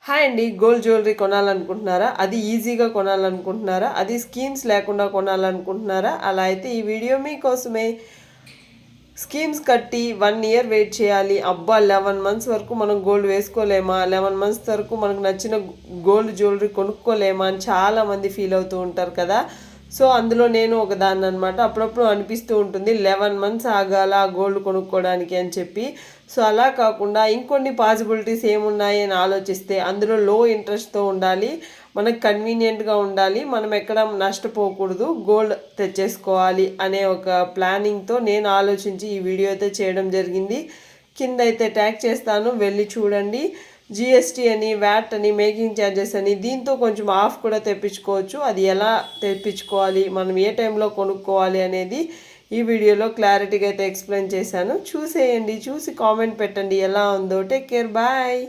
Hi అండి. Gold jewellery కొనాలనుకుంటున్నారా? అది ఈజీగా కొనాలనుకుంటున్నారా? అది స్కీమ్స్ లేకుండా కొనాలనుకుంటున్నారా? అలా అయితే ఈ వీడియో మీకోసమే. స్కీమ్స్ కట్టి 1 ఇయర్ వెయిట్ చేయాలి. అబ్బా! 11 మంత్స్ వరకు మనం గోల్డ్ వేసుకోలేమా? 11 మంత్స్ వరకు మనకు నచ్చిన గోల్డ్ జ్యువెలరీ కొనుక్కోలేమా అని చాలామంది ఫీల్ అవుతూ ఉంటారు కదా! సో, అందులో నేను ఒకదాన్ననమాట. అప్పుడప్పుడు అనిపిస్తూ ఉంటుంది 11 మంత్స్ ఆగాల గోల్డ్ కొనుక్కోవడానికి అని చెప్పి. సో, అలా కాకుండా ఇంకొన్ని పాసిబిలిటీస్ ఏమున్నాయి అని ఆలోచిస్తే అందులో లో ఇంట్రెస్ట్‌తో ఉండాలి. మనకు కన్వీనియంట్‌గా ఉండాలి. మనం ఎక్కడ నష్టపోకూడదు. గోల్డ్ తెచ్చేసుకోవాలి అనే ఒక ప్లానింగ్‌తో నేను ఆలోచించి ఈ వీడియో అయితే చేయడం జరిగింది. కిందైతే ట్యాగ్ చేస్తాను, వెళ్ళి చూడండి. జిఎస్టీ అని, వ్యాట్ అని, మేకింగ్ ఛార్జెస్ అని దీంతో కొంచెం ఆఫ్ కూడా తెప్పించుకోవచ్చు. అది ఎలా తెప్పించుకోవాలి, మనం ఏ టైంలో కొనుక్కోవాలి అనేది ఈ వీడియోలో క్లారిటీగా అయితే ఎక్స్ప్లెయిన్ చేశాను. చూసేయండి, చూసి కామెంట్ పెట్టండి ఎలా ఉందో. Take care, bye.